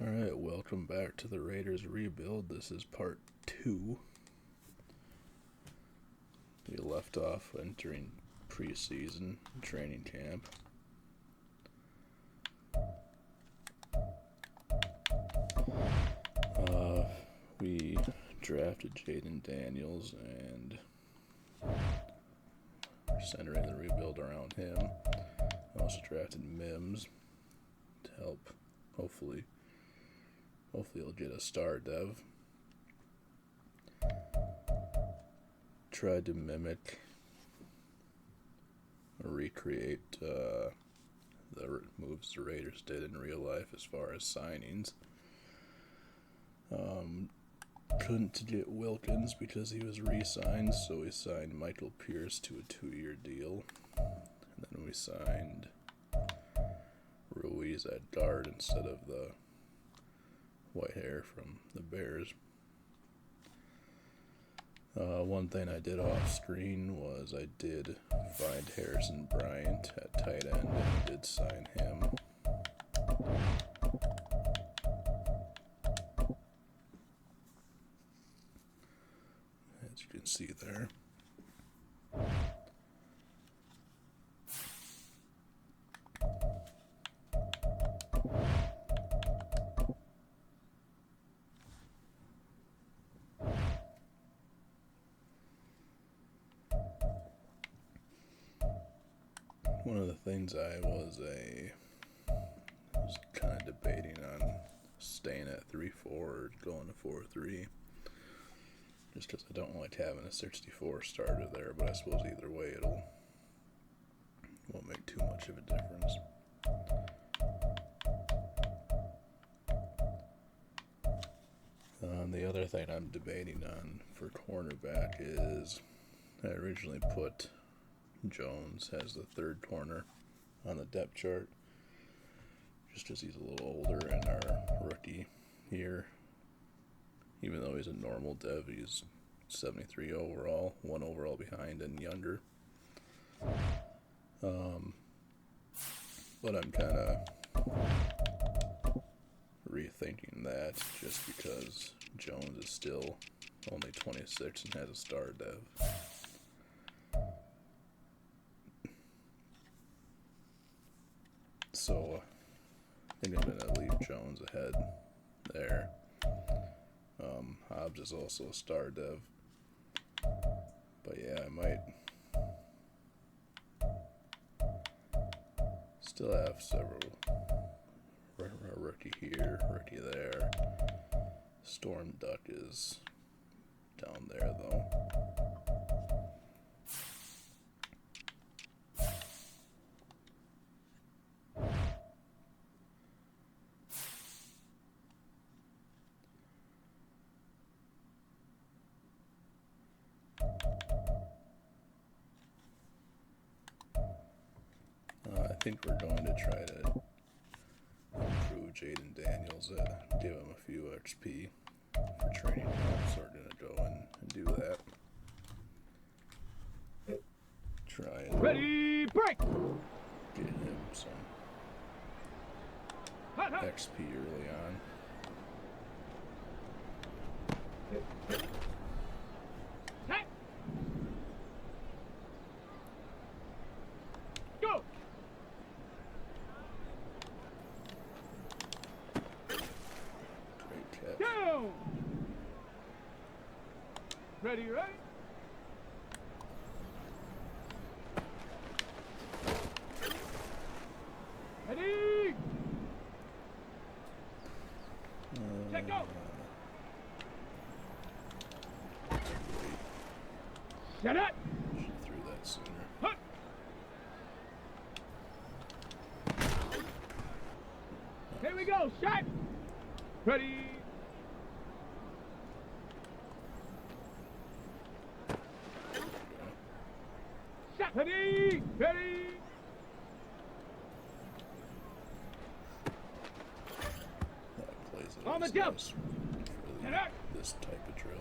Alright, welcome back to the Raiders rebuild. This is part 2. We left off entering preseason training camp. We drafted Jaden Daniels and we're centering the rebuild around him. Also drafted Mims to help hopefully he'll get a star dev. Tried to mimic or recreate the moves the Raiders did in real life as far as signings. Couldn't get Wilkins because he was re-signed, so we signed Michael Pierce to a 2-year deal. And then we signed Ruiz at guard instead of the white hair from the Bears. One thing I did off screen was I did find Harrison Bryant at tight end, and I did sign him. As you can see there. One of the things I was kind of debating on staying at 3-4 or going to 4-3, just because I don't like having a 64 starter there, but I suppose either way it won't make too much of a difference. The other thing I'm debating on for cornerback is I originally put Jones as the third corner on the depth chart, just because he's a little older in our rookie year. Even though he's a normal dev, he's 73 overall, 1 overall behind and younger. But I'm kind of rethinking that just because Jones is still only 26 and has a star dev. So I think I'm going to leave Jones ahead there. Hobbs is also a star dev. But yeah, I might still have several. Rookie here, rookie there. Storm Duck is down there though. I think we're going to try to improve Jaden Daniels, give him a few XP for training camp, so we're going to go and do that. Try and Ready, break! Get him some XP early on. Hey. Go! Great catch. Down! Ready, right? Ready! Check go! Set it! Should threw that sooner. Hut! Here we go, shot! Ready! Shot! Ready! Ready! That plays it On the as jump. nice for Set it! this type of drill.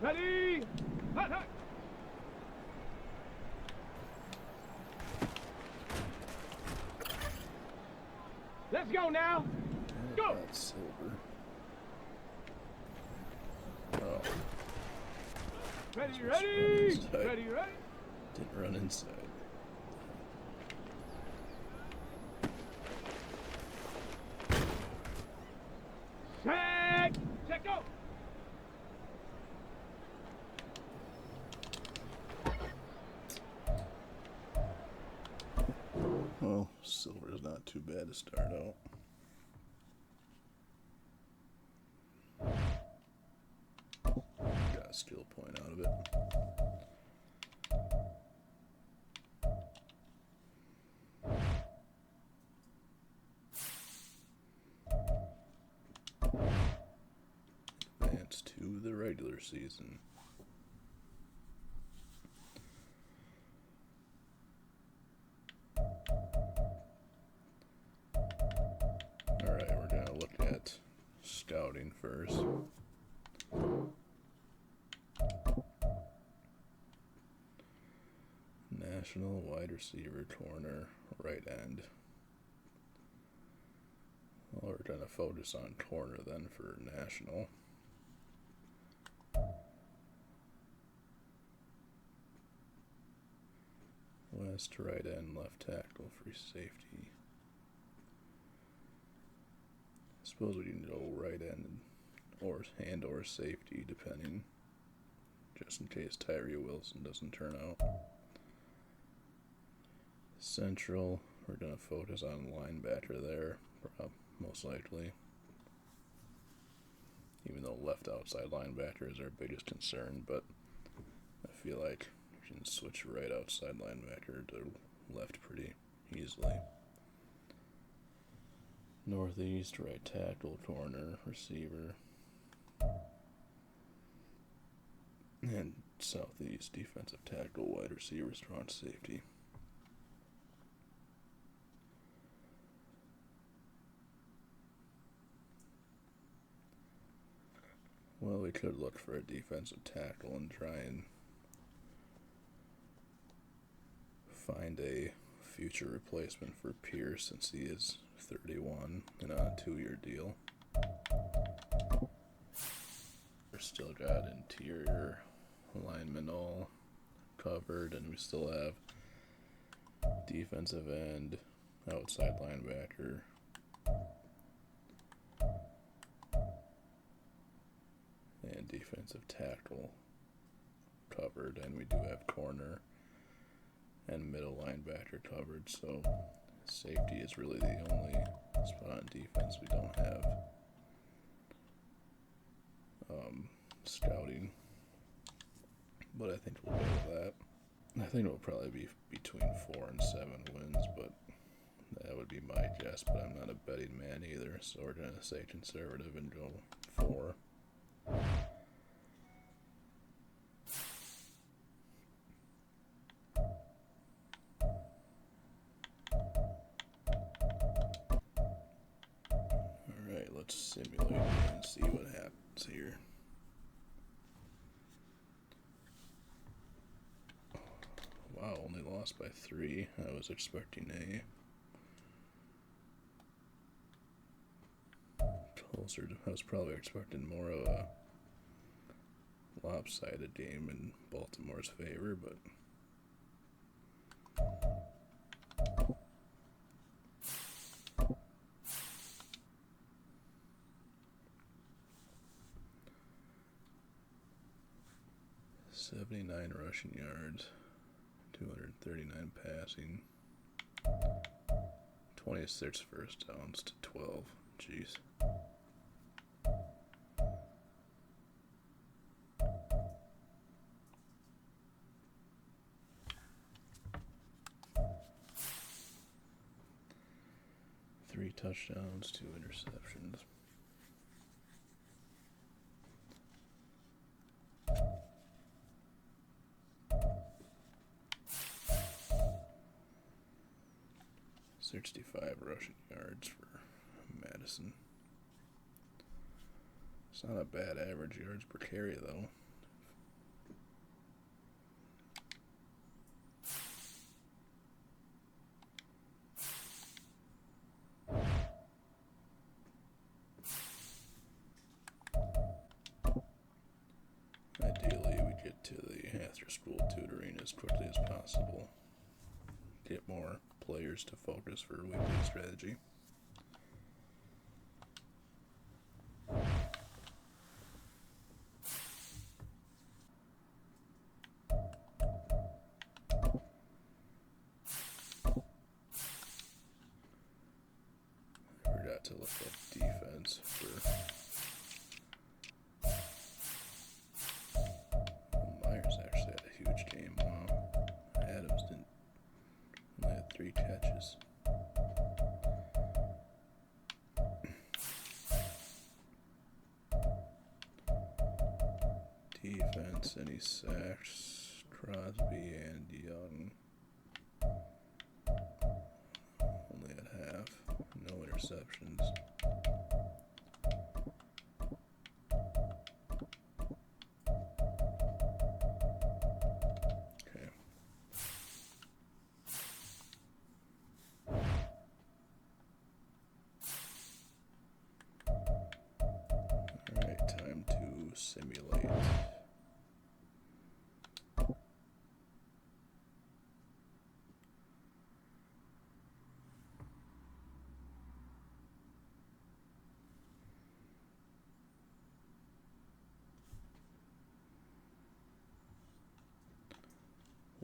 Ready! Hut, hut! 1 Let's go now. Go. That's silver. Oh, Ready, Just ready. run inside. Ready, ready. didn't run inside. Set. Set, go. Well, silver is not too bad to start out. Got a skill point out of it. Advance to the regular season. Alright, we're going to look at scouting first. National wide receiver, corner, right end. Well, we're going to focus on corner then for national. West, right end, left tackle, free safety. I suppose we can go right end or safety, depending, just in case Tyree Wilson doesn't turn out. Central, we're going to focus on linebacker there, most likely. Even though left outside linebacker is our biggest concern, but I feel like we can switch right outside linebacker to left pretty easily. Northeast, right tackle, corner, receiver. And southeast, defensive tackle, wide receiver, strong safety. Well, we could look for a defensive tackle and try and find a future replacement for Pierce since he is 31 and on a 2-year deal. We're still got interior linemen all covered, and we still have defensive end, outside linebacker, and defensive tackle covered, and we do have corner and middle linebacker covered, so safety is really the only spot on defense we don't have. Scouting, but I think we'll go with that. I think it'll probably be between 4 and 7 wins, but that would be my guess, but I'm not a betting man either, so we're going to say conservative and go 4. Alright, let's simulate it and see what happens here. Wow, only lost by 3. I was expecting I was probably expecting more of a lopsided game in Baltimore's favor, but .79 rushing yards, 239 passing, 26 first downs to 12. Jeez. Three touchdowns, 2 interceptions. .65 rushing yards for Madison. It's not a bad average yards per carry, though. as quickly as possible. Get more players to focus for weekly strategy. I forgot to look up defense for Myers actually had a huge game. Wow. Adams didn't only had 3 catches. Defense, any sacks? Crosby and Young. Only at half. No interceptions. Okay. Alright, time to simulate.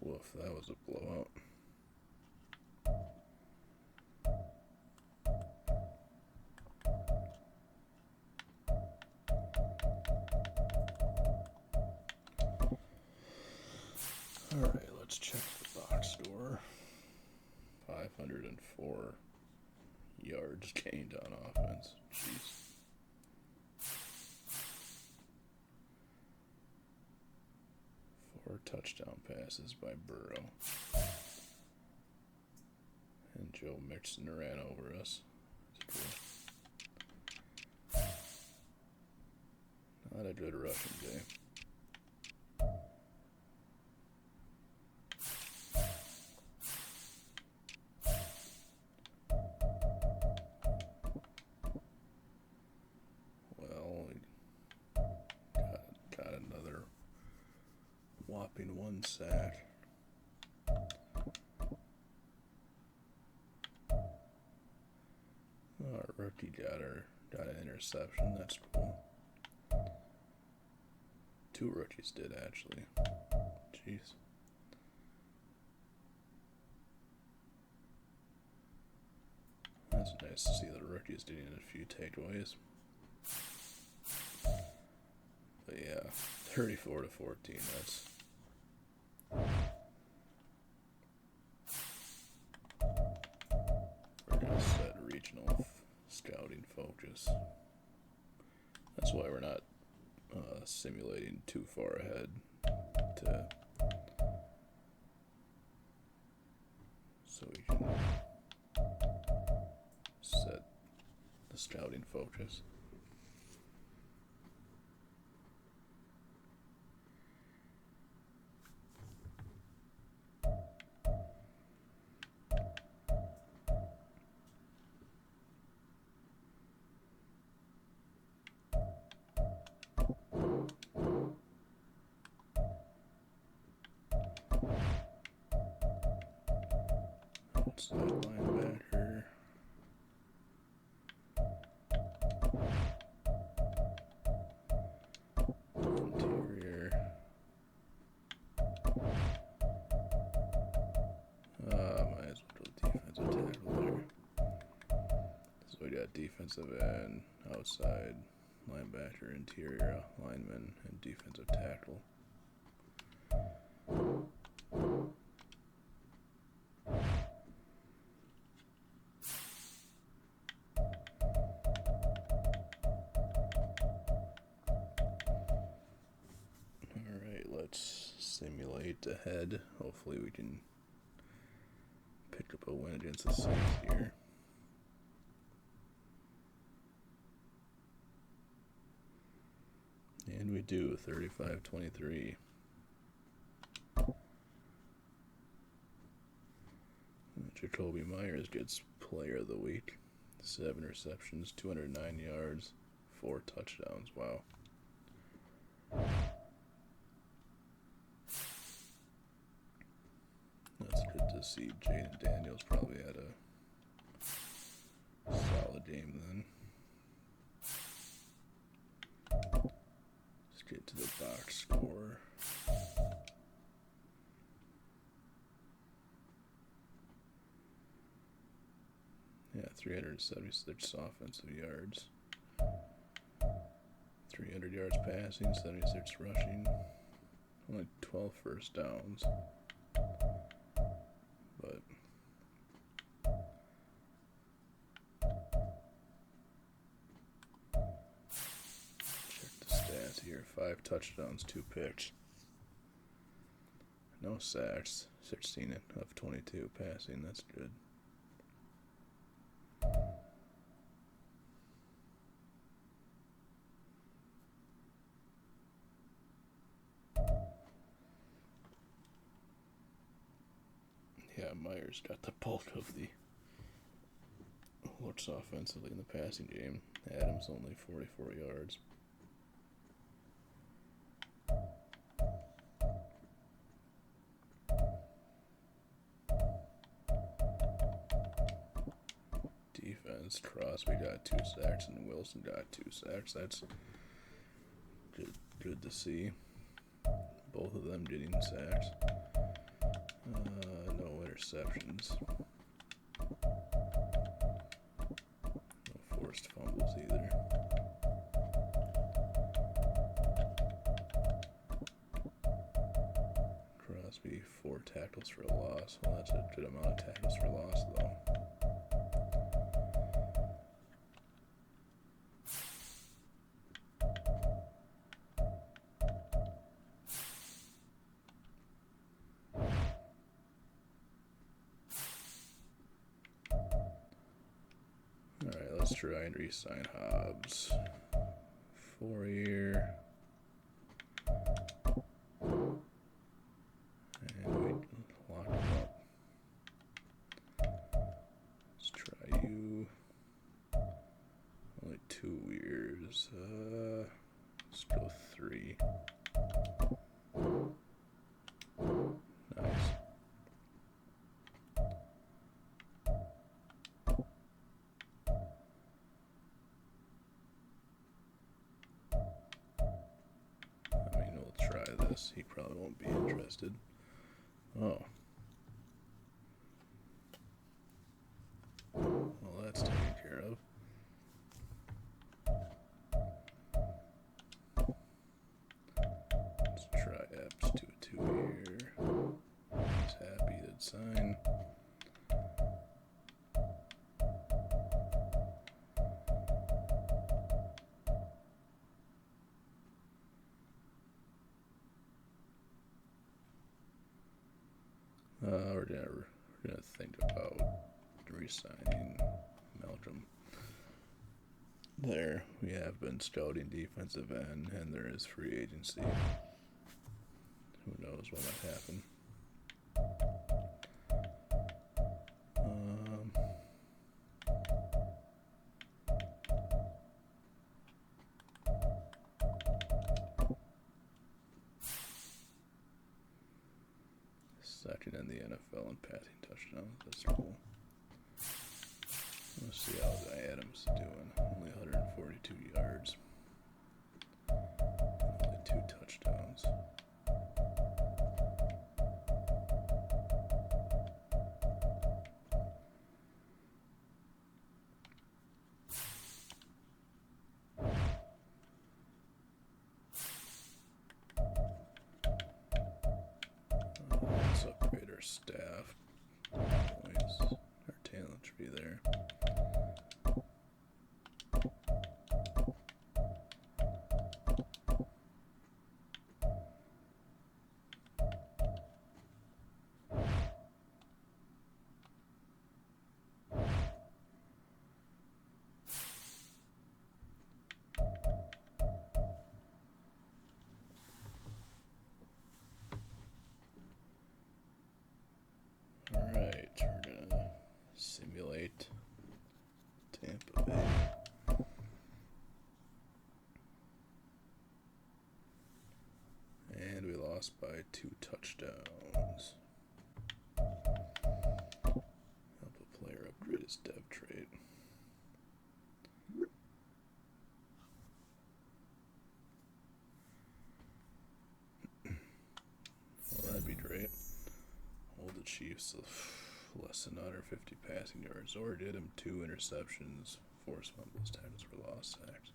Woof, that was a blowout. Alright, let's check the box score. 504 yards gained on offense. Jeez. Four touchdown passes by Burrow. And Joe Mixon ran over us. That's cool. Not a good rushing day. Well, we got another whopping 1 sack. Our rookie got an interception. That's cool. 2 rookies did actually. Jeez. That's nice to see the rookies getting a few takeaways. But yeah, 34-14. That's we're gonna set regional scouting focus. That's why we're not simulating too far ahead so we can set the scouting focus. Outside linebacker. Interior. Might as well go defensive tackle there. So we got defensive end, outside linebacker, interior lineman, and defensive tackle. Alright, let's simulate ahead. Hopefully we can pick up a win against the Saints here. And we do, 35-23. Jacoby Myers gets player of the week. 7 receptions, 209 yards, 4 touchdowns. Wow. to see Jaden Daniels probably had a solid game then. Let's get to the box score. Yeah, 376 offensive yards. 300 yards passing, 76 rushing. Only 12 first downs. But check the stats here. 5 touchdowns, 2 picks. No sacks. 16 of 22 passing. That's good. Yeah, Myers got the bulk of the looks offensively in the passing game. Adams only 44 yards. Defense, Crosby got 2 sacks and Wilson got 2 sacks. That's good to see. Both of them getting sacks. No interceptions. No forced fumbles either. Crosby, 4 tackles for a loss. Well, that's a good amount of tackles for loss, though. Alright, let's try and re-sign Hobbs. 4-year. And we lock him up. Let's try you. Only 2 years. Let's go 3. Nice. We'll try this. He probably won't be interested. Oh. Well, that's taken care of. Let's try Epps to a 2-year. He's happy to sign. We're gonna think about re-signing Malcolm. There, we have been scouting defensive end, and there is free agency. Who knows what might happen? Second in the NFL in passing touchdowns. That's cool. Let's see how Adams is doing. Only 142 yards. Only 2 touchdowns. Let's upgrade our staff points, our talent tree there. Alright, we're gonna simulate Tampa Bay. And we lost by 2 touchdowns. his dev trait. Well, that'd be great. Hold the Chiefs to less than 150 passing yards, or did him 2 interceptions, forced fumbles, tackles for lost, sacks.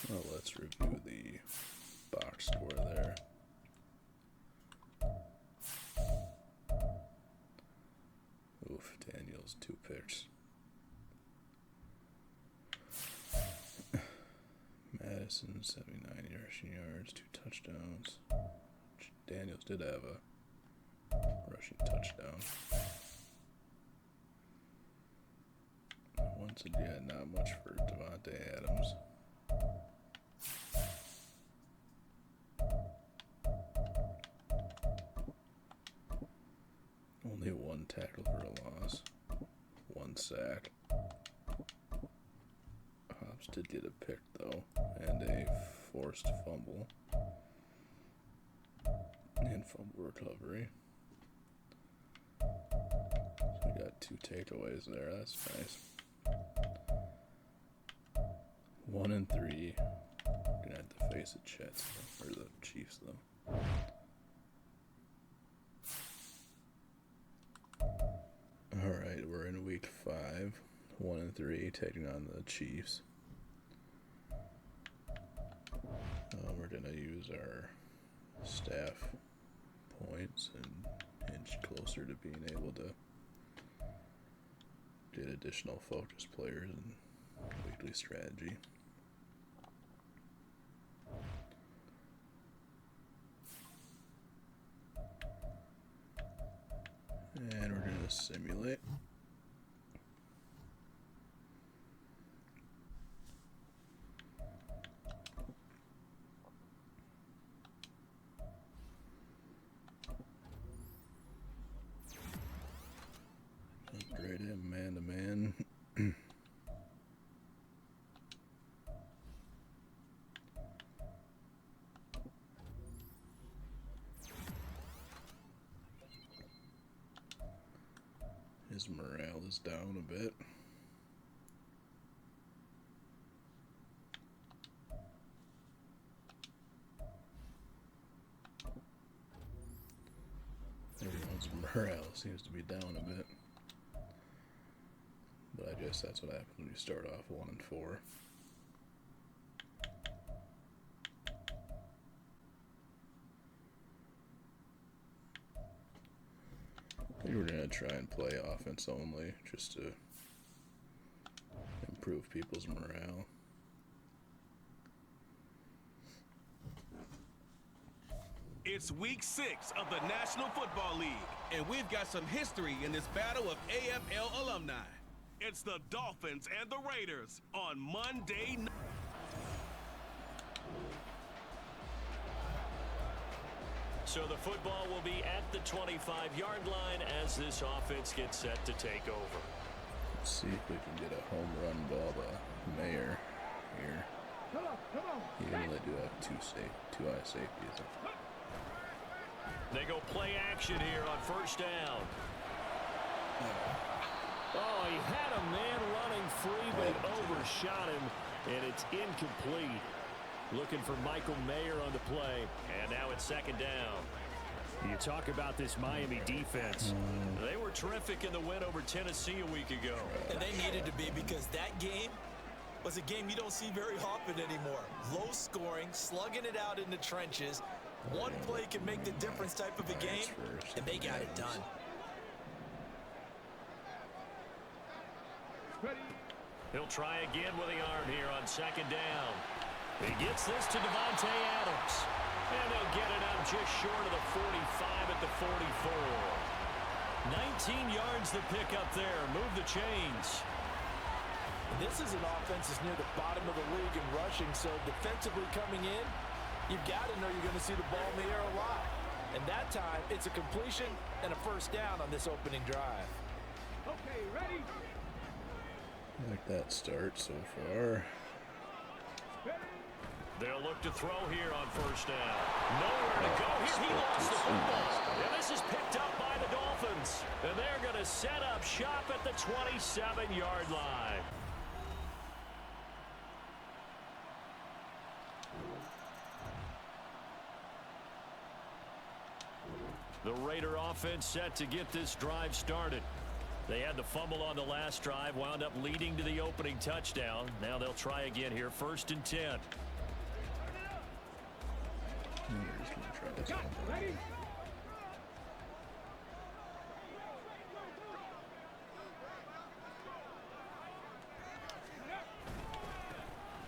Well, let's review the box score there. Oof, Daniels 2 picks. Madison 79 rushing yards, 2 touchdowns. Daniels did have a rushing touchdown. Once again, not much for Devontae Adams. Only 1 tackle for a loss, 1 sack. Hobbs did get a pick though, and a forced fumble and fumble recovery. So we got 2 takeaways there. That's nice. 1 and 3. Gonna have to face the Jets or the Chiefs though. Alright, we're in week 5, 1 and 3, taking on the Chiefs. We're going to use our staff points and inch closer to being able to get additional focus players and weekly strategy. And we're going to simulate. Upgrade him man to man. His morale is down a bit. Everyone's morale seems to be down a bit. But I guess that's what happens when you start off 1 and 4. I think we're going to try and play offense only just to improve people's morale. It's week 6 of the National Football League, and we've got some history in this battle of AFL alumni. It's the Dolphins and the Raiders on Monday night. So the football will be at the 25-yard line as this offense gets set to take over. Let's see if we can get a home run ball to Mayer here. Even though they do have two high safeties. They go play action here on first down. Oh, he had a man running free, but he overshot him, and it's incomplete. Looking for Michael Mayer on the play, and now it's second down. You talk about this Miami defense. They were terrific in the win over Tennessee a week ago. And they needed to be, because that game was a game you don't see very often anymore. Low scoring, slugging it out in the trenches. One play can make the difference type of a game, and they got it done. He'll try again with the arm here on second down. He gets this to Devontae Adams. And they'll get it out just short of the 45 at the 44. 19 yards to pick up there. Move the chains. This is an offense that's near the bottom of the league in rushing, so defensively coming in, you've got to know you're going to see the ball in the air a lot. And that time, it's a completion and a first down on this opening drive. Okay, ready? I like that start so far. They'll look to throw here on first down. Nowhere to go here. He lost the football. And this is picked up by the Dolphins. And they're going to set up shop at the 27-yard line. The Raider offense set to get this drive started. They had the fumble on the last drive, wound up leading to the opening touchdown. Now they'll try again here, 1st and 10. We're just gonna try this one. Ready?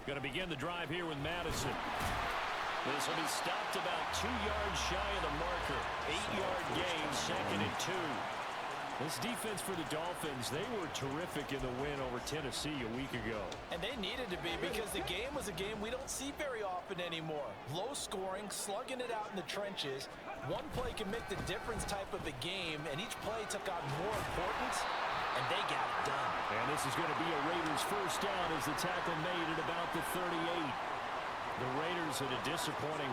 Going to begin the drive here with Madison. This will be stopped about 2 yards shy of the marker. 8-yard gain, 2nd and 2. This defense for the Dolphins, they were terrific in the win over Tennessee a week ago. And they needed to be, because the game was a game we don't see very often anymore. Low scoring, slugging it out in the trenches. One play can make the difference type of a game, and each play took on more importance, and they got it done. And this is going to be a Raiders first down as the tackle made at about the 38. The Raiders at a disappointing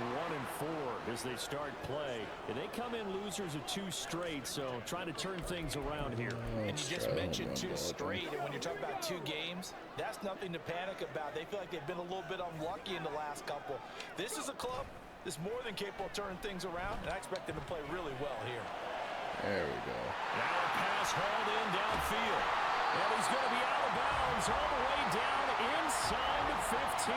1-4 as they start play. And they come in losers of 2 straight, so trying to turn things around here. And you just mentioned 2 straight, and when you're talking about 2 games, that's nothing to panic about. They feel like they've been a little bit unlucky in the last couple. This is a club that's more than capable of turning things around, and I expect them to play really well here. There we go. Now a pass hauled in downfield. And he's going to be out of bounds all the way down inside the 15.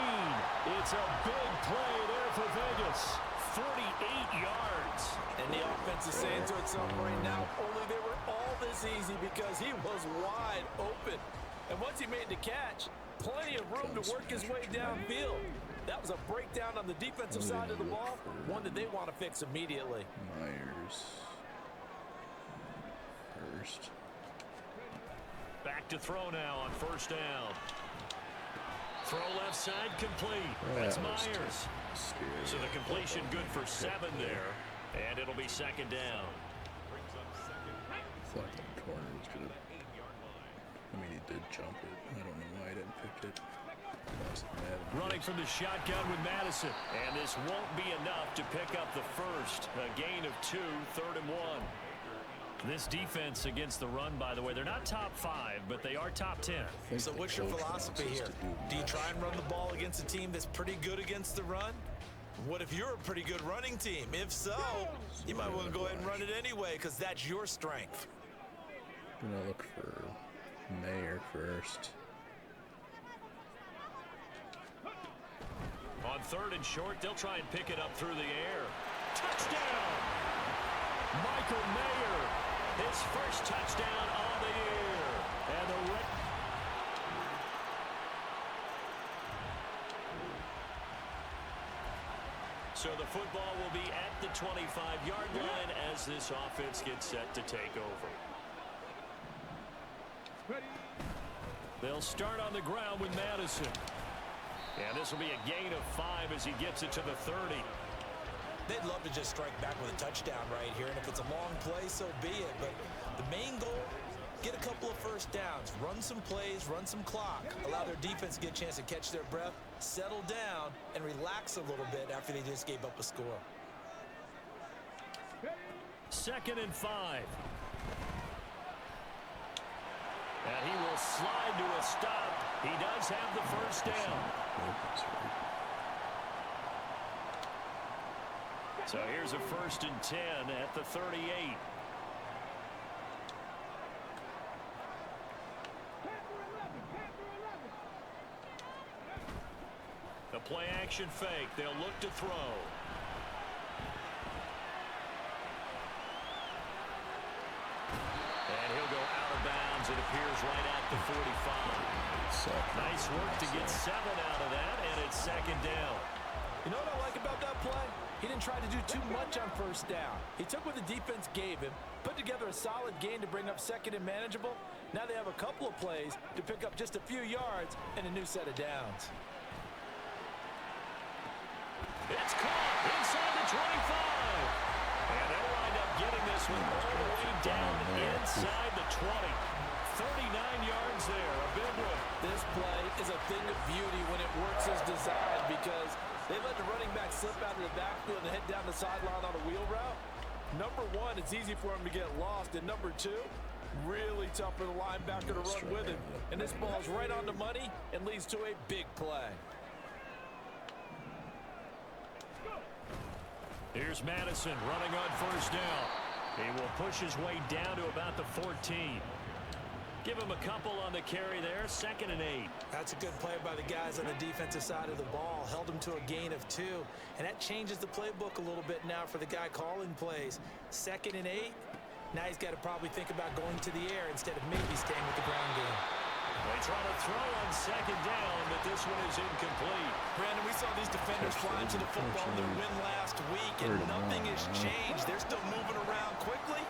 It's a big play there for Vegas. 48 yards. And the offense is saying to itself right now, only they were all this easy because he was wide open. And once he made the catch, plenty of room to work his way downfield. That was a breakdown on the defensive side of the ball, one that they want to fix immediately. Myers. First. Back to throw now on first down. Throw left side complete. That's Myers. So the completion good for 7 there. And it'll be 2nd down. I thought that corner was going to... I mean, he did jump it. I don't know why I didn't pick it. Running from the shotgun with Madison. And this won't be enough to pick up the first. A gain of 2, 3rd and 1. This defense against the run, by the way, they're not top 5, but they are top 10. So what's your philosophy here? Do you try and run the ball against a team that's pretty good against the run? What if you're a pretty good running team? If so, you might want to go ahead and run it anyway because that's your strength. I'm going to look for Mayer first. On 3rd and short, they'll try and pick it up through the air. Touchdown! Michael Mayer, his first touchdown on the year. And the So the football will be at the 25-yard line as this offense gets set to take over. They'll start on the ground with Madison. And this will be a gain of 5 as he gets it to the 30. They'd love to just strike back with a touchdown right here, and if it's a long play, so be it. But the main goal, get a couple of first downs, run some plays, run some clock, allow their defense to get a chance to catch their breath, settle down, and relax a little bit after they just gave up a score. 2nd and 5. And he will slide to a stop. He does have the first down. So here's a 1st and 10 at the 38. The play action fake. They'll look to throw. And he'll go out of bounds. It appears right at the 45. Nice work to get 7 out of that, and it's 2nd down. You know what I like about that play? He didn't try to do too much on first down. He took what the defense gave him, put together a solid gain to bring up 2nd and manageable. Now they have a couple of plays to pick up just a few yards and a new set of downs. It's caught inside the 25. And they'll wind up getting this one all the way down inside the 20. 39 yards there, a big one. aside because they let the running back slip out of the backfield and head down the sideline on a wheel route. Number one, it's easy for him to get lost. And number two, really tough for the linebacker to run with him. And this ball's right on the money and leads to a big play. Here's Madison running on first down. He will push his way down to about the 14. Give him a couple on the carry there. 2nd and 8. That's a good play by the guys on the defensive side of the ball. Held him to a gain of 2. And that changes the playbook a little bit now for the guy calling plays. 2nd and 8. Now he's got to probably think about going to the air instead of maybe staying with the ground game. They try to throw on 2nd down, but this one is incomplete. Brandon, we saw these defenders flying to the football in their win last week, and nothing has changed. They're still moving around quickly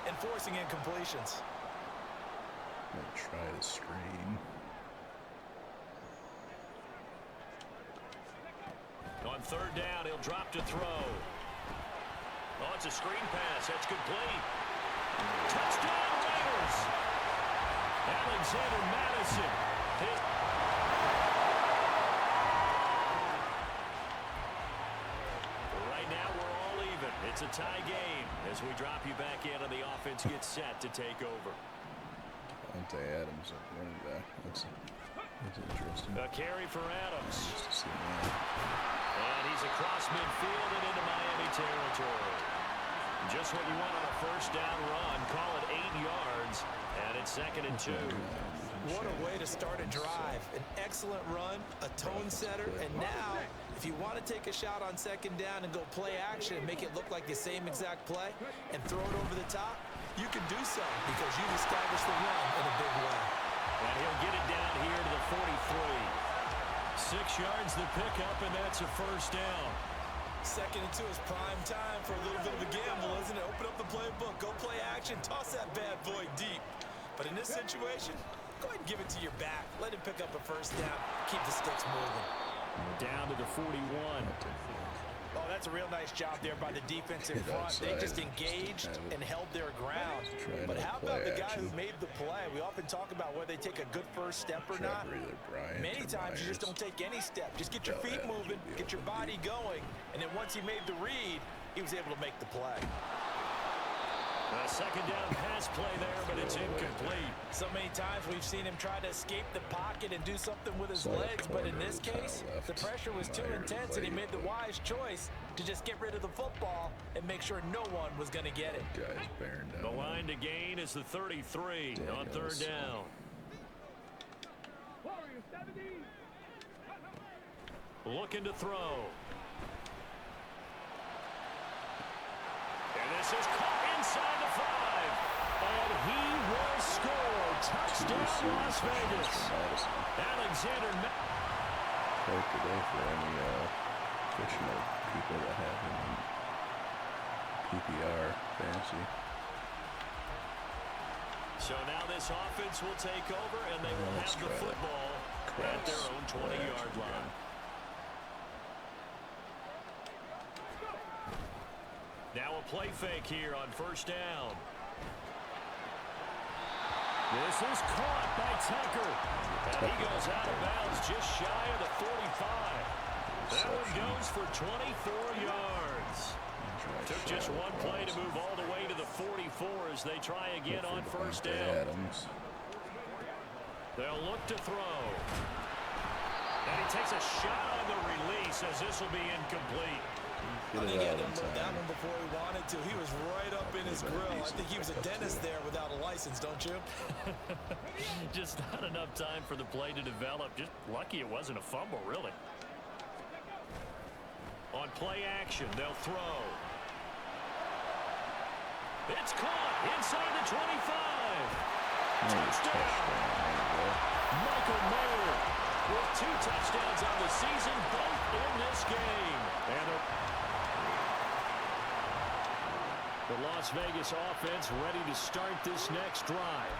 and forcing incompletions. Try the screen. On 3rd down, he'll drop to throw. Oh, it's a screen pass. That's complete. Touchdown, Raiders! Alexander Madison. Right now, we're all even. It's a tie game as we drop you back in and the offense gets set to take over. Adams at running back. That's interesting. A carry for Adams. Just to see that. And he's across midfield and into Miami territory. Just what you want on a first down run. Call it 8 yards. And it's 2nd and 2. What a way to start a drive. An excellent run, a tone setter, and now if you want to take a shot on 2nd down and go play action and make it look like the same exact play and throw it over the top, you can do so because you've established the run in a big way. And he'll get it down here to the 43. 6 yards the pickup, and that's a first down. 2nd and 2 is prime time for a little bit of a gamble, isn't it? Open up the playbook, go play action, toss that bad boy deep. But in this situation, go ahead and give it to your back. Let him pick up a first down. Keep the sticks moving. Down to the 41. Oh, that's a real nice job there by the defense in front. They just engaged and held their ground. But how about the guy who made the play? We often talk about whether they take a good first step or not. Many times you just don't take any step. Just get your feet moving, get your body going, and then once he made the read, he was able to make the play. A 2nd down pass play there, but it's incomplete. So many times we've seen him try to escape the pocket and do something with his legs, but in this case, the pressure was too intense and he made the wise choice to just get rid of the football and make sure no one was going to get it. The line to gain is the 33 on 3rd down. Looking to throw. And this is caught inside the 5. And he will score. Touchdown, Las Vegas. Alexander Quite the day for any fictional people that have him in PPR fantasy. So now this offense will take over, and they will have the football at their own 20-yard line. Now a play fake here on first down. This is caught by Tucker. And he goes out of bounds just shy of the 45. That one goes for 24 yards. Took just one play to move all the way to the 44 as they try again on first down. They'll look to throw. And he takes a shot on the release as this will be incomplete. I think he had to load that one before he wanted to. He was right up in his grill. I think he was a dentist there without a license, don't you? Just not enough time for the play to develop. Just lucky it wasn't a fumble, really. On play action, they'll throw. It's caught inside the 25. Touchdown. Michael Mayer with 2 touchdowns on the season, both in this game. And the Las Vegas offense ready to start this next drive.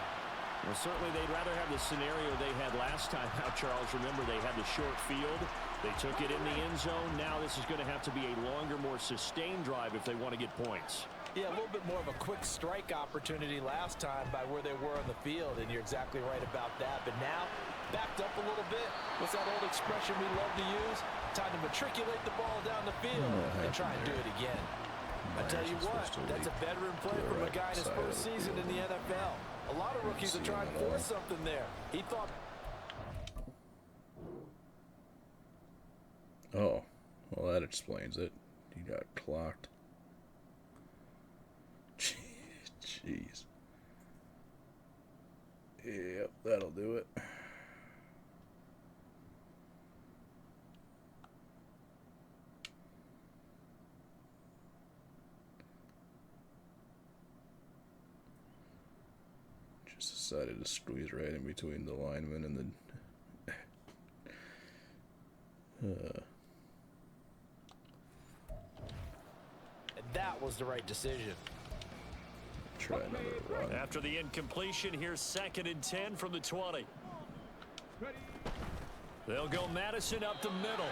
Well, certainly they'd rather have the scenario they had last time out, Charles. Remember, they had the short field. They took it in the end zone. Now this is going to have to be a longer, more sustained drive if they want to get points. Yeah, a little bit more of a quick strike opportunity last time by where they were on the field, and you're exactly right about that. But now, backed up a little bit. What's that old expression we love to use? Time to matriculate the ball down the field and try and do it again. I tell you what, that's a veteran play from a guy in his first season in the NFL. A lot of rookies are trying to force something there. He thought... Oh, well, that explains it. He got clocked. Jeez. Yep, that'll do it. Just decided to squeeze right in between the lineman and the... And that was the right decision. Try another run. After the incompletion, here's 2nd and 10 from the 20. They'll go Madison up the middle.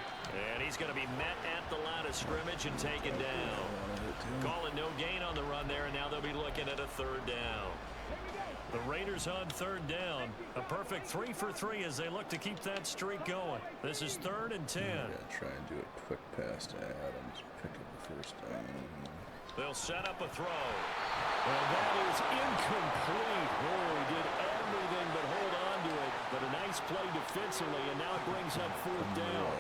And he's going to be met at the line of scrimmage and taken down. Call it no gain on the run there, and now they'll be looking at a 3rd down. The Raiders on 3rd down. A perfect 3 for 3 as they look to keep that streak going. This is 3rd and 10. Yeah, try and do a quick pass to Adams. Pick up the 1st down. They'll set up a throw. Well, that is incomplete. Oh, he did everything but hold on to it. But a nice play defensively, and now it brings up 4th down.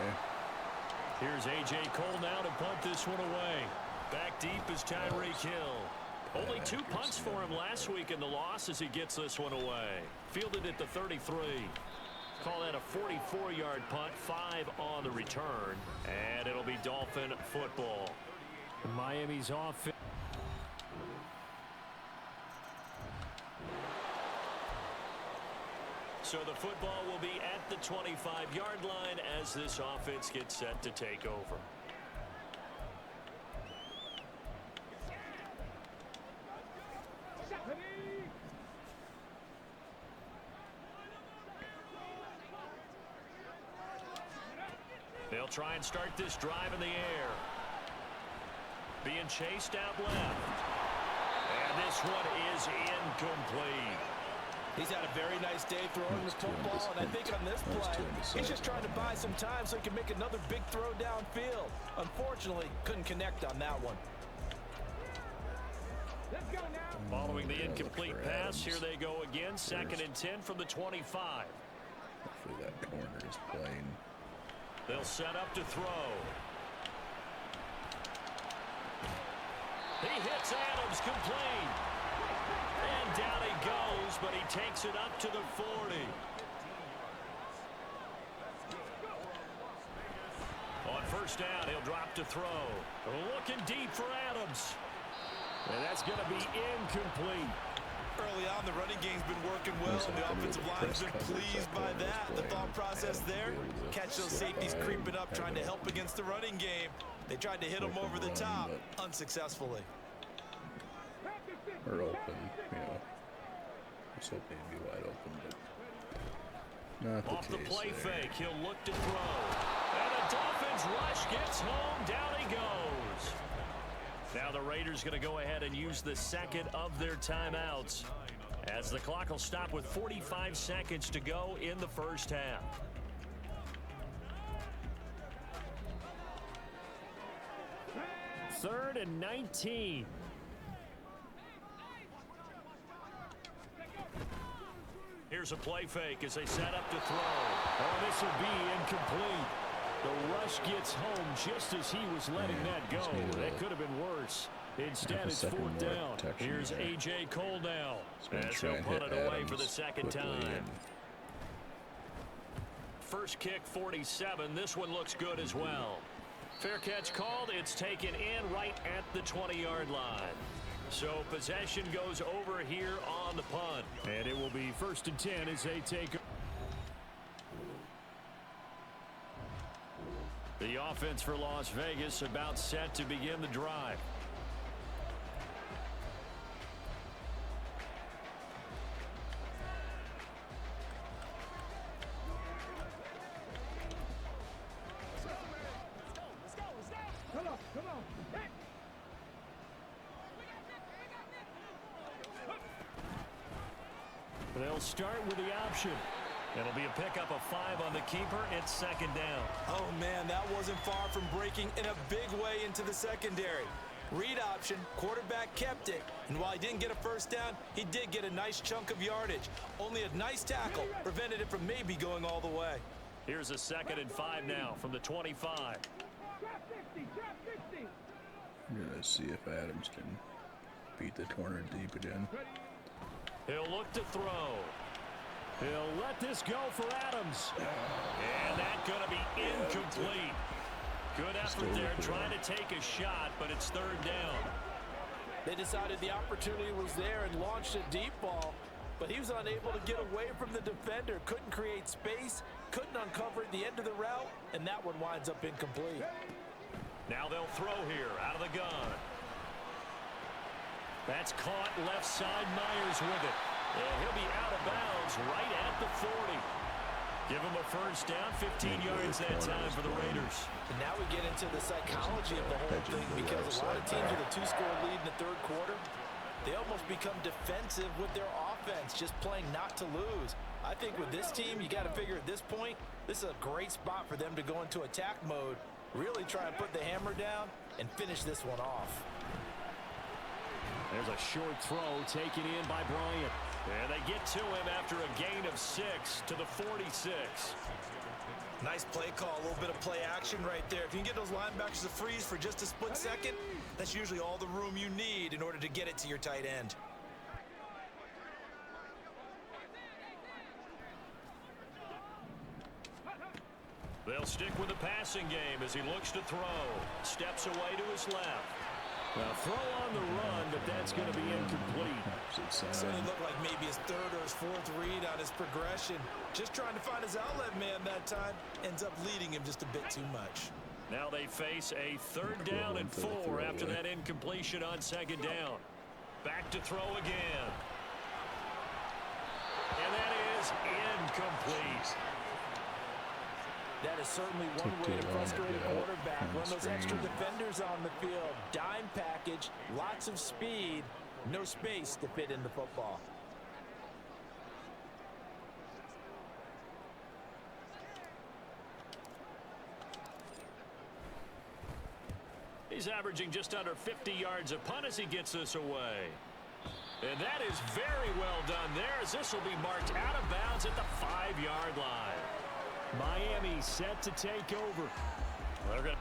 Here's A.J. Cole now to punt this one away. Back deep is Tyreek Hill. Only 2 punts for him last week in the loss as he gets this one away. Fielded at the 33. Call that a 44-yard punt, 5 on the return. And it'll be Dolphin football. Miami's offense. So the football will be at the 25-yard line as this offense gets set to take over. They'll try and start this drive in the air. Being chased out left. And this one is incomplete. He's had a very nice day throwing the football, and I think on this play, he's just trying to buy some time so he can make another big throw downfield. Unfortunately, couldn't connect on that one. Let's go now. Following the incomplete pass, here they go again. 2nd and 10 from the 25. Hopefully that corner is playing. They'll set up to throw. He hits Adams complete. And down he goes, but he takes it up to the 40. On 1st down, he'll drop to throw. Looking deep for Adams. And that's going to be incomplete. Early on, the running game's been working well, and the offensive line's been pleased by that. The thought process there, catch those safeties creeping up, trying to help against the running game. They tried to hit him over the top, unsuccessfully. Or open, you know. I was hoping he'd be wide open, but not the Off the case play there. fake, he'll look to throw. And the Dolphins rush gets home, down he goes. Now the Raiders going to go ahead and use the 2nd of their timeouts as the clock will stop with 45 seconds to go in the 1st half. Third and 19. Here's a play fake as they set up to throw. Oh, this will be incomplete. The rush gets home just as he was letting that go. That could have been worse. Instead, it's 4th down. Here's A.J. Cole now as he'll punt it away for the 2nd time. First kick, 47. This one looks good as well. Fair catch called. It's taken in right at the 20-yard line. So possession goes over here on the punt. And it will be 1st and 10 as they take. The offense for Las Vegas about set to begin the drive. Come on, come on. Hey. They'll start with the option. It'll be a pickup of 5 on the keeper. It's second down. Oh, man, that wasn't far from breaking in a big way into the secondary. Read option, quarterback kept it, and while he didn't get a first down, he did get a nice chunk of yardage. Only a nice tackle prevented it from maybe going all the way. Here's a 2nd and 5 now from the 25. Trap 60, trap 60. I'm going to see if Adams can beat the corner deep again. He'll look to throw. He'll let this go for Adams. And that's going to be incomplete. Good effort there trying to take a shot, but it's 3rd down. They decided the opportunity was there and launched a deep ball, but he was unable to get away from the defender, couldn't create space, couldn't uncover at the end of the route, and that one winds up incomplete. Now they'll throw here out of the gun. That's caught left side. Myers with it. And he'll be out of bounds right at the 40. Give him a first down, 15 yards that time for the Raiders. And now we get into the psychology of the whole thing, because a lot of teams with a 2-score lead in the 3rd quarter, they almost become defensive with their offense, just playing not to lose. I think with this team, you got to figure at this point, this is a great spot for them to go into attack mode, really try and put the hammer down and finish this one off. There's a short throw taken in by Bryant. And they get to him after a gain of 6 to the 46. Nice play call, a little bit of play action right there. If you can get those linebackers to freeze for just a split second, that's usually all the room you need in order to get it to your tight end. They'll stick with the passing game as he looks to throw. Steps away to his left. Now throw on the run, but that's going to be incomplete. Certainly looked like maybe his 3rd or his 4th read on his progression. Just trying to find his outlet man that time. Ends up leading him just a bit too much. Now they face a 3rd down and 4 after that incompletion on 2nd down. Back to throw again. And that is incomplete. That is certainly one way to frustrate a quarterback. Run those extra defenders on the field. Dime package, lots of speed, no space to fit in the football. He's averaging just under 50 yards a punt as he gets this away. And that is very well done there, as this will be marked out of bounds at the 5-yard line. Miami set to take over. They're going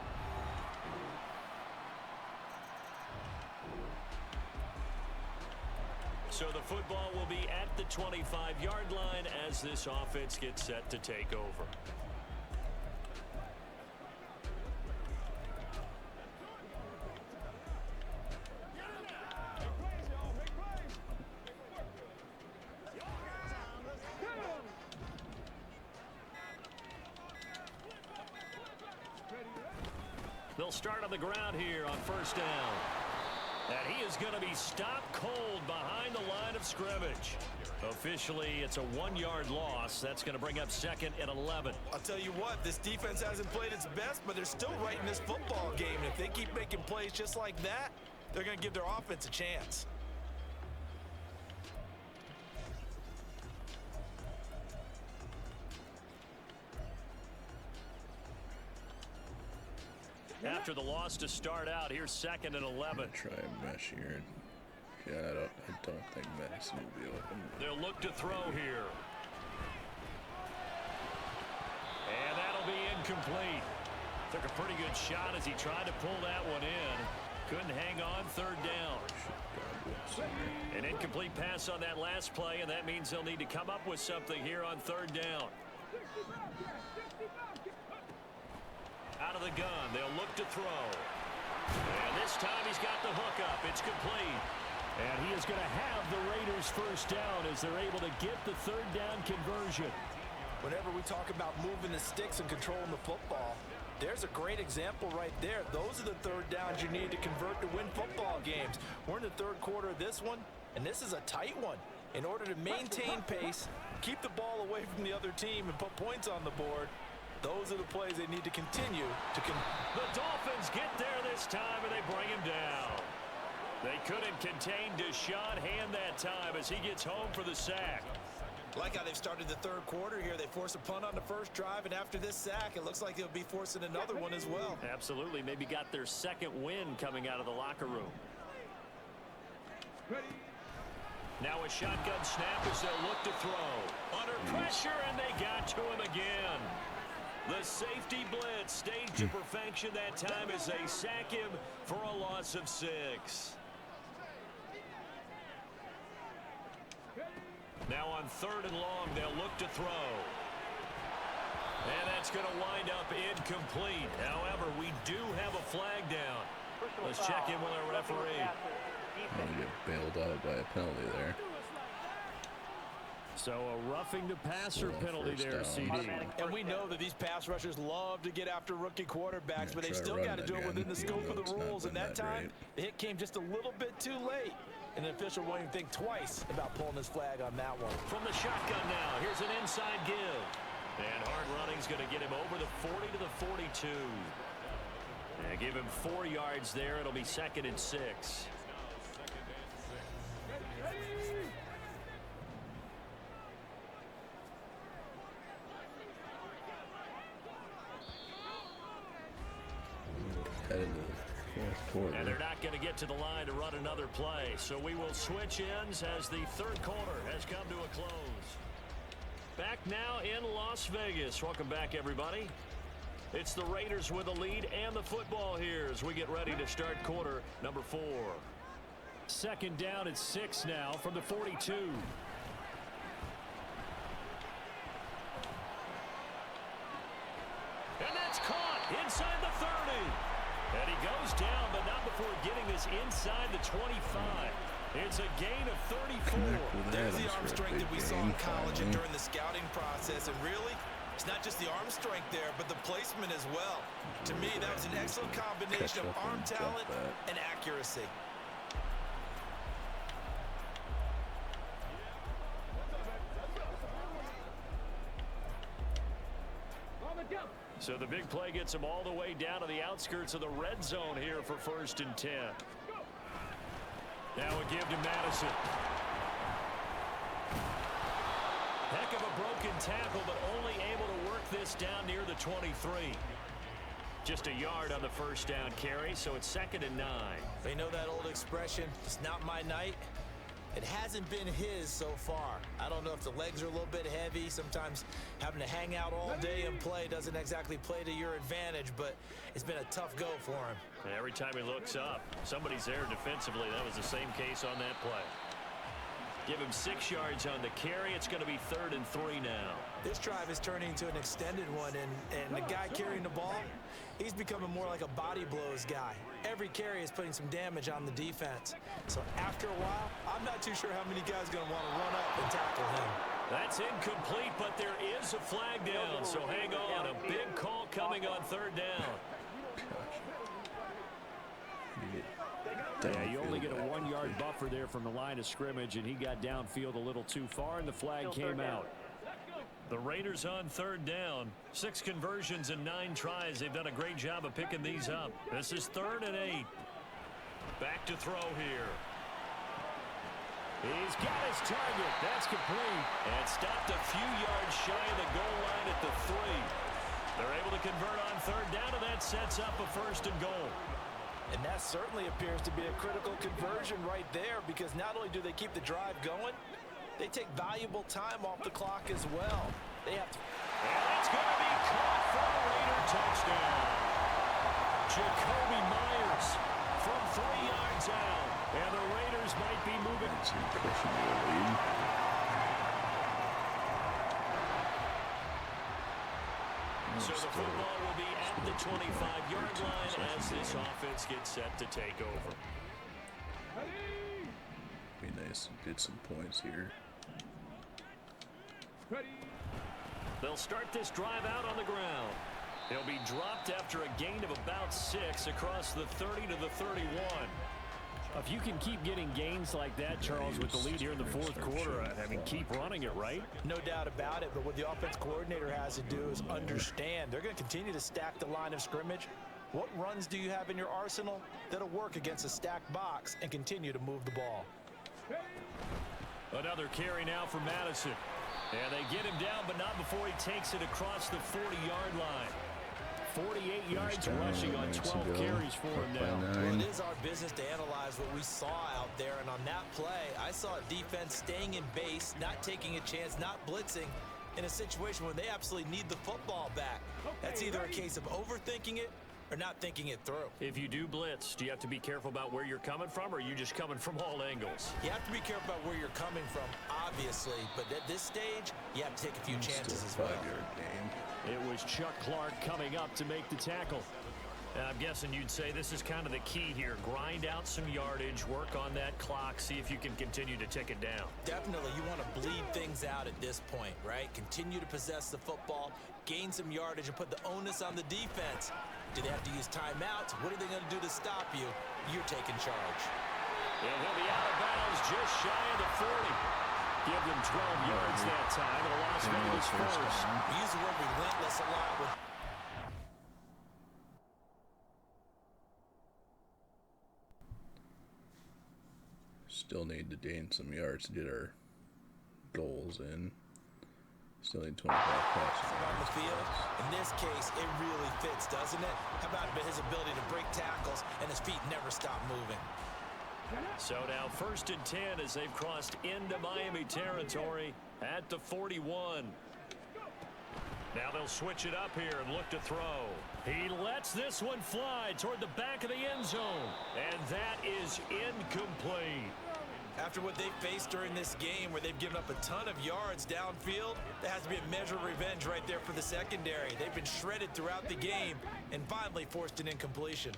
So the football will be at the 25-yard line as this offense gets set to take over. They'll start on the ground here on 1st down. And he is going to be stopped cold behind the line of scrimmage. Officially, it's a 1-yard loss. That's going to bring up 2nd and 11. I'll tell you what, this defense hasn't played its best, but they're still right in this football game. And if they keep making plays just like that, they're going to give their offense a chance. After the loss to start out, here's 2nd and 11. Try a mesh here. Yeah, I don't think Madison will be open. They'll look to throw here. And that'll be incomplete. Took a pretty good shot as he tried to pull that one in. Couldn't hang on 3rd down. An incomplete pass on that last play, and that means they'll need to come up with something here on 3rd down. Out of the gun, they'll look to throw. And this time he's got the hookup. It's complete. And he is going to have the Raiders first down as they're able to get the 3rd down conversion. Whenever we talk about moving the sticks and controlling the football, there's a great example right there. Those are the 3rd downs you need to convert to win football games. We're in the 3rd quarter of this one, and this is a tight one. In order to maintain pace, keep the ball away from the other team, and put points on the board, those are the plays they need to continue to The Dolphins get there this time, and they bring him down. They couldn't contain Deshaun Hand that time as he gets home for the sack. Like how they've started the third quarter here. They force a punt on the first drive, and after this sack, it looks like they'll be forcing another one as well. Absolutely. Maybe got their second win coming out of the locker room. Now a shotgun snap as they'll look to throw. Under pressure, and they got to him again. The safety blitz staged to perfection that time as they sack him for a loss of 6. Now on 3rd and long, they'll look to throw. And that's going to wind up incomplete. However, we do have a flag down. Let's check in with our referee. You get bailed out by a penalty there. So a roughing the passer penalty there, CD. And we know that these pass rushers love to get after rookie quarterbacks, but they still got to do it within the scope of the rules. And that time, the hit came just a little bit too late. And the official won't even think twice about pulling his flag on that one. From the shotgun now, here's an inside give. And hard running's going to get him over the 40 to the 42. And give him 4 yards there. It'll be 2nd and 6. Headed to the 4th quarter. And they're not going to get to the line to run another play. So we will switch ends as the 3rd quarter has come to a close. Back now in Las Vegas. Welcome back, everybody. It's the Raiders with the lead and the football here as we get ready to start quarter number 4. 2nd down at 6 now from the 42. And that's caught inside the 30. And he goes down, but not before getting this inside the 25. It's a gain of 34. There's the arm strength that we saw in college and during the scouting process. And really, it's not just the arm strength there, but the placement as well. To me, that was an excellent combination of arm talent and accuracy. So the big play gets him all the way down to the outskirts of the red zone here for 1st and 10. Now a give to Madison. Heck of a broken tackle, but only able to work this down near the 23. Just a yard on the 1st down carry, so it's 2nd and 9. They know that old expression, it's not my night. It hasn't been his so far. I don't know if the legs are a little bit heavy. Sometimes having to hang out all day and play doesn't exactly play to your advantage, but it's been a tough go for him. And every time he looks up, somebody's there defensively. That was the same case on that play. Give him 6 yards on the carry. It's going to be 3rd and 3 now. This drive is turning into an extended one, and the guy carrying the ball, he's becoming more like a body blows guy. Every carry is putting some damage on the defense. So after a while, I'm not too sure how many guys are going to want to run up and tackle him. That's incomplete, but there is a flag down, so hang on. A big call coming on 3rd down. Yeah, you only get a 1-yard buffer there from the line of scrimmage, and he got downfield a little too far, and the flag came out. The Raiders on 3rd down. 6 conversions and 9 tries. They've done a great job of picking these up. This is 3rd and 8. Back to throw here. He's got his target. That's complete. And stopped a few yards shy of the goal line at the 3. They're able to convert on 3rd down, and that sets up a 1st and goal. And that certainly appears to be a critical conversion right there, because not only do they keep the drive going, they take valuable time off the clock as well. They have to. And that's going to be caught for a Raider touchdown. Jacoby Myers from 3 yards out. And the Raiders might be moving. So the football will be at the 25-yard line as this offense gets set to take over. Be nice to get some points here. They'll start this drive out on the ground. He'll be dropped after a gain of about 6 across the 30 to the 31. If you can keep getting gains like that, Charles, with the lead here in the 4th quarter, I mean, keep running it, right? No doubt about it, but what the offense coordinator has to do is understand they're going to continue to stack the line of scrimmage. What runs do you have in your arsenal that'll work against a stacked box and continue to move the ball? Another carry now for Madison. And they get him down, but not before he takes it across the 40-yard line. 48 yards rushing on 12 carries for him now. Well, it is our business to analyze what we saw out there, and on that play, I saw a defense staying in base, not taking a chance, not blitzing, in a situation where they absolutely need the football back. That's either a case of overthinking it or not thinking it through. If you do blitz, do you have to be careful about where you're coming from, or are you just coming from all angles? You have to be careful about where you're coming from, obviously, but at this stage, you have to take a few chances as well. 5-yard gain. It was Chuck Clark coming up to make the tackle. And I'm guessing you'd say this is kind of the key here. Grind out some yardage, work on that clock, see if you can continue to tick it down. Definitely, you want to bleed things out at this point, right? Continue to possess the football, gain some yardage, and put the onus on the defense. Do they have to use timeouts? What are they going to do to stop you? You're taking charge. And he'll be out of bounds just shy of the 40. Give them 12 yards that time. It'll Las Vegas first. We use the word relentless a lot with Still need to gain some yards to get our goals in. Still need 25 passing on the yards. field. In this case, it really fits, doesn't it? How about his ability to break tackles and his feet never stop moving? So now 1st and 10 as they've crossed into Miami territory at the 41. Now they'll switch it up here and look to throw. He lets this one fly toward the back of the end zone. And that is incomplete. After what they faced during this game where they've given up a ton of yards downfield, there has to be a measure of revenge right there for the secondary. They've been shredded throughout the game and finally forced an incompletion.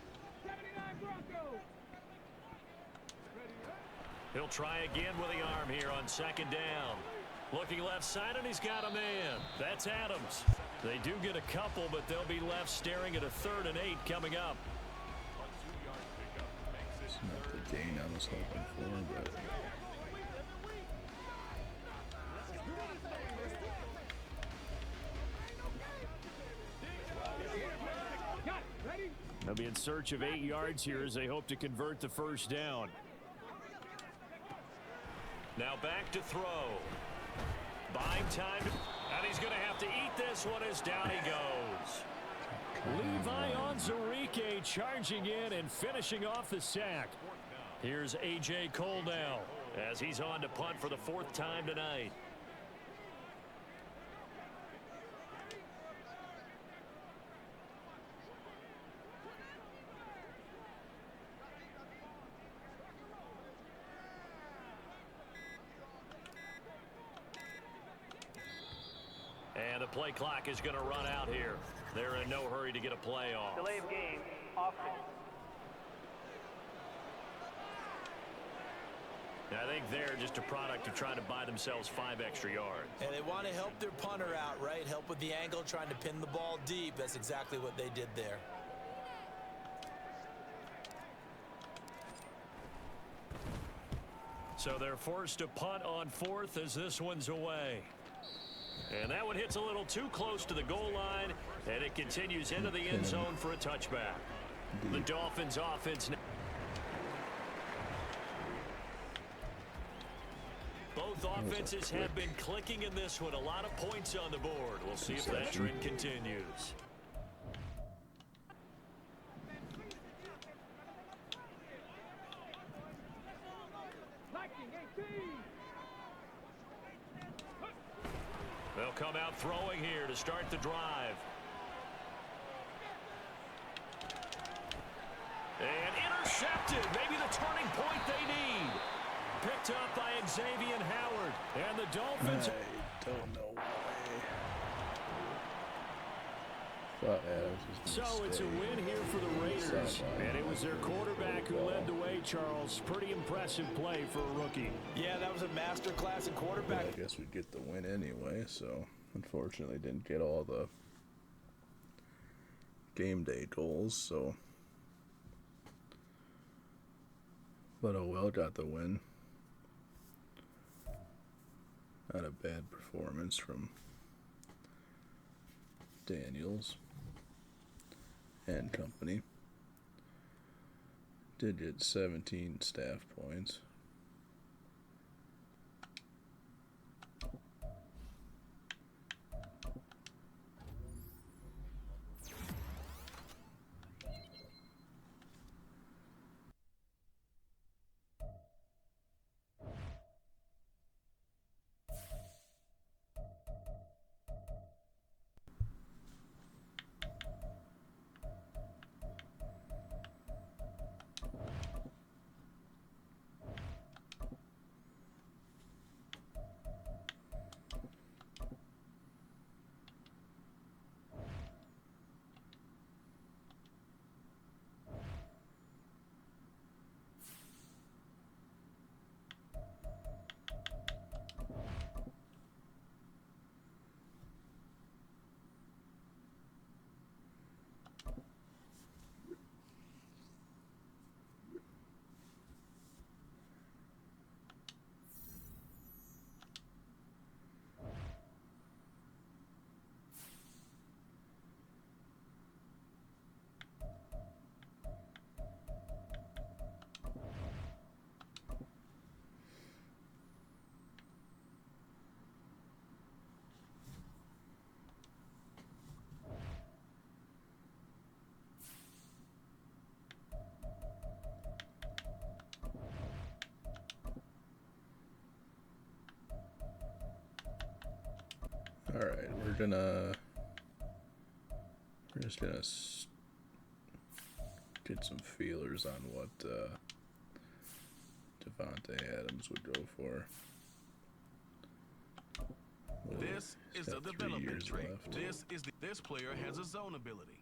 He'll try again with the arm here on 2nd down. Looking left side, and he's got a man. That's Adams. They do get a couple, but they'll be left staring at a 3rd and 8 coming up. It's not the gain I was hoping for, but they'll be in search of 8 yards here as they hope to convert the 1st down. Now back to throw. Buying time, and he's going to have to eat this one as down he goes. Levi Onwuzurike charging in and finishing off the sack. Here's A.J. Cole now as he's on to punt for the 4th time tonight. And the play clock is going to run out here. They're in no hurry to get a play off. Delay of game, offense. I think they're just a product of trying to buy themselves 5 extra yards. And they want to help their punter out, right? Help with the angle, trying to pin the ball deep. That's exactly what they did there. So they're forced to punt on 4th as this one's away. And that one hits a little too close to the goal line, and it continues into the end zone for a touchback. The Dolphins offense. Both offenses have been clicking in this one. A lot of points on the board. We'll see if that trend continues. They'll come out throwing here to start the drive. And intercepted. Maybe the turning point they need. Picked up by Xavier Howard. And the Dolphins. I don't know why. Thought Adams was So gonna it's a stay. win here for the Raiders. And it was their quarterback who led the way, Charles. Pretty impressive play for a rookie. Yeah, that was a masterclass in quarterback. I guess we'd get the win anyway, so unfortunately didn't get all the game day goals, so but oh well, got the win. Not a bad performance from Daniels and company. Did get 17 staff points. just gonna get some feelers on what Devontae Adams would go for. This He's is the got 3 development years trait. left. This player has a zone ability.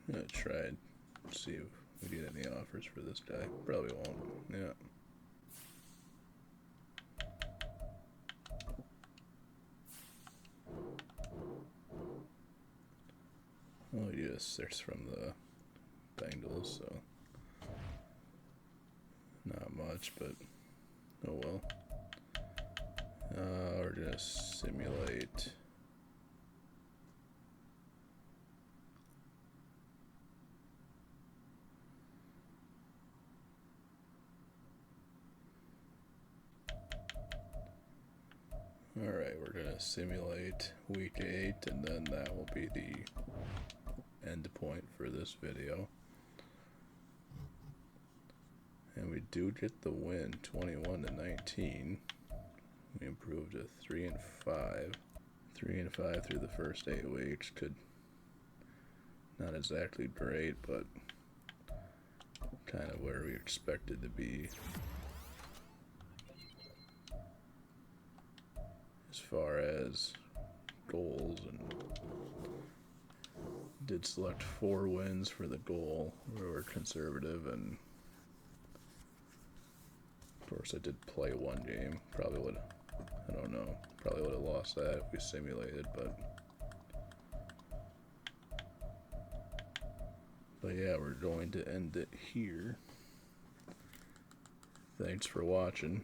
I'm gonna try and see if we get any offers for this guy. Probably won't. Yeah. Well, yes, there's from the Bengals, so not much, but oh well. We're gonna simulate. Alright, we're going to simulate week 8, and then that will be the end point for this video. And we do get the win, 21-19. We improved to 3-5. 3-5 through the first 8 weeks. Could not exactly great, but kind of where we expected to be. As far as goals, and did select 4 wins for the goal. We were conservative, and of course I did play 1 game. Probably would, I don't know, probably would have lost that if we simulated, but yeah, we're going to end it here. Thanks for watching.